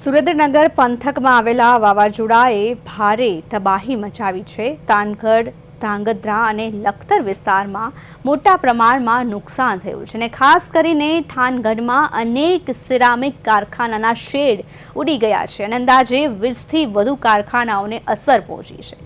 સુરેન્દ્રનગર પંથકમાં આવેલા વાવાઝોડાએ ભારે તબાહી મચાવી છે। તાનગઢ, ધાંગધ્રા અને લખતર વિસ્તારમાં મોટા પ્રમાણમાં નુકસાન થયું છે અને ખાસ કરીને થાનગઢમાં અનેક સિરામિક કારખાનાના શેડ ઉડી ગયા છે અને અંદાજે 20થી વધુ કારખાનાઓને અસર પહોંચી છે।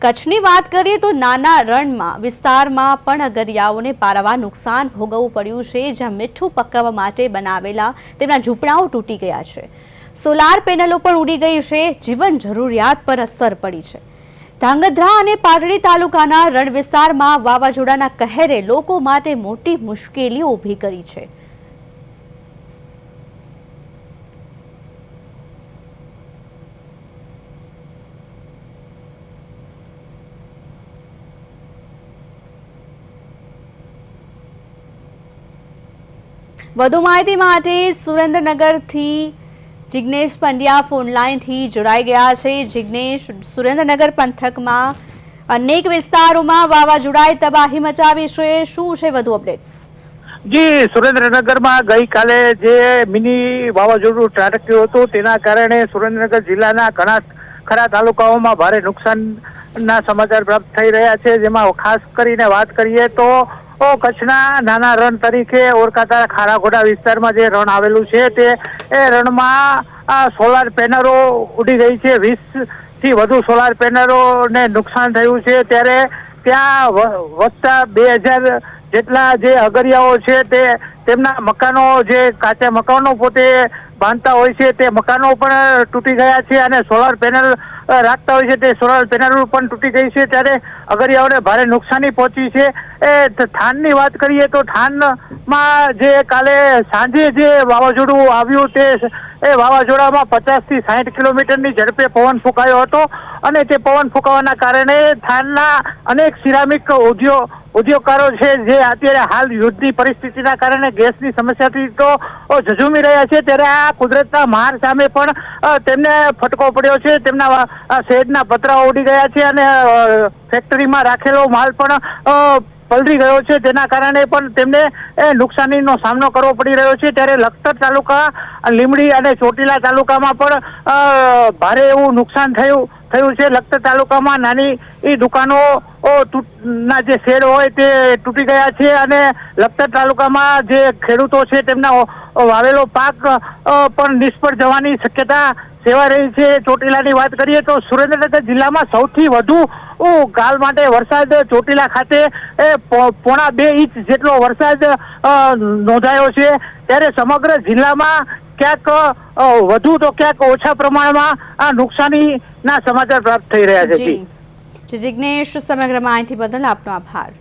કચ્છની વાત કરીએ તો નાના રણમાં વિસ્તારમાં પણ અગરિયાઓને પારાવાર નુકસાન ભોગવવું પડ્યું છે, જ્યાં મીઠું પકવવા માટે બનાવેલા તેમના ઝૂંપડાઓ તૂટી ગયા છે। સોલાર પેનલો પણ ઉડી ગઈ છે, જીવન જરૂરિયાત પર અસર પડી છે। ધાંગધ્રા અને પાટડી તાલુકાના રણ વિસ્તારમાં વાવાઝોડાના કહેરે લોકો માટે મોટી મુશ્કેલીઓ ઊભી કરી છે। વધુ માહિતી માટે સુરેન્દ્રનગરથી જિગ્નેશ પંડ્યા ફોનલાઈનથી જોડાઈ ગયા છે। જિગ્નેશ, સુરેન્દ્રનગર પંથકમાં અનેક વિસ્તારોમાં વાવાઝોડાએ તબાહી મચાવી છે, શું છે વધુ અપડેટ્સ? જી, સુરેન્દ્રનગરમાં ગઈકાલે જે મિની વાવાઝોડું ત્રાટક્યું હતું તેના કારણે સુરેન્દ્રનગર જિલ્લાના ઘણા ખરા તાલુકાઓમાં ભારે નુકસાનના સમાચાર પ્રાપ્ત થઈ રહ્યા છે, જેમાં ખાસ કરીને વાત કરીએ તો કચ્છના નાના રણ તરીકે ઓળખાતા ખારાખોડા વિસ્તારમાં જે રણ આવેલું છે તે રણમાં સોલાર પેનલો ઉડી ગઈ છે। 20થી વધુ સોલાર પેનલોને નુકસાન થયું છે, ત્યારે ત્યાં વત્તા 2000 જેટલા જે અગરિયાઓ છે તેમના મકાનો, જે કાચા મકાનો પોતે બાંધતા હોય છે તે મકાનો પણ તૂટી ગયા છે અને સોલાર પેનલ રાખતા હોય છે તે સોલાર પેનલ પણ તૂટી ગઈ છે, ત્યારે અગરિયાઓને ભારે નુકસાની પહોંચી છે। થાનની વાત કરીએ તો થાનમાં જે કાલે સાંજે જે વાવાઝોડું આવ્યું એ વાવાઝોડામાં 50થી 60 કિલોમીટરની ઝડપે પવન ફૂંકાયો હતો અને તે પવન ફૂંકાવાના કારણે થાનના અનેક સિરામિક ઉદ્યોગકારો છે જે અત્યારે હાલ યુદ્ધની પરિસ્થિતિના કારણે ગેસની સમસ્યાથી તો ઝઝૂમી રહ્યા છે, ત્યારે આ કુદરતના માર સામે પણ તેમને ફટકો પડ્યો છે। તેમના શેડના પતરાઓ ઉડી ગયા છે અને ફેક્ટરીમાં રાખેલો માલ પણ પલળી ગયો છે, તેના કારણે પણ તેમને નુકસાનીનો સામનો કરવો પડી રહ્યો છે। ત્યારે લખતર તાલુકા, લીંબડી અને ચોટીલા તાલુકામાં પણ ભારે એવું નુકસાન થયું છે। લખતર તાલુકામાં નાની દુકાનો ના જે શેડ હોય તે તૂટી ગયા છે અને લખતર તાલુકામાં જે ખેડૂતો છે તેમના વાવેલો પાક પણ નિષ્ફળ જવાની શક્યતા સેવાઈ રહી છે। ચોટીલાની વાત કરીએ તો સુરેન્દ્રનગર જિલ્લામાં સૌથી વધુ કાલ માટે વરસાદ ચોટીલા ખાતે 1.25 ઇંચ જેટલો વરસાદ નોંધાયો છે, ત્યારે સમગ્ર જિલ્લામાં ક્યાંક વધુ તો ક્યાંક ઓછા પ્રમાણમાં આ નુકસાનીના સમાચાર પ્રાપ્ત થઈ રહ્યા છે। જિગ્નેશ, સમગ્ર માહિતી બદલ આપનો આભાર।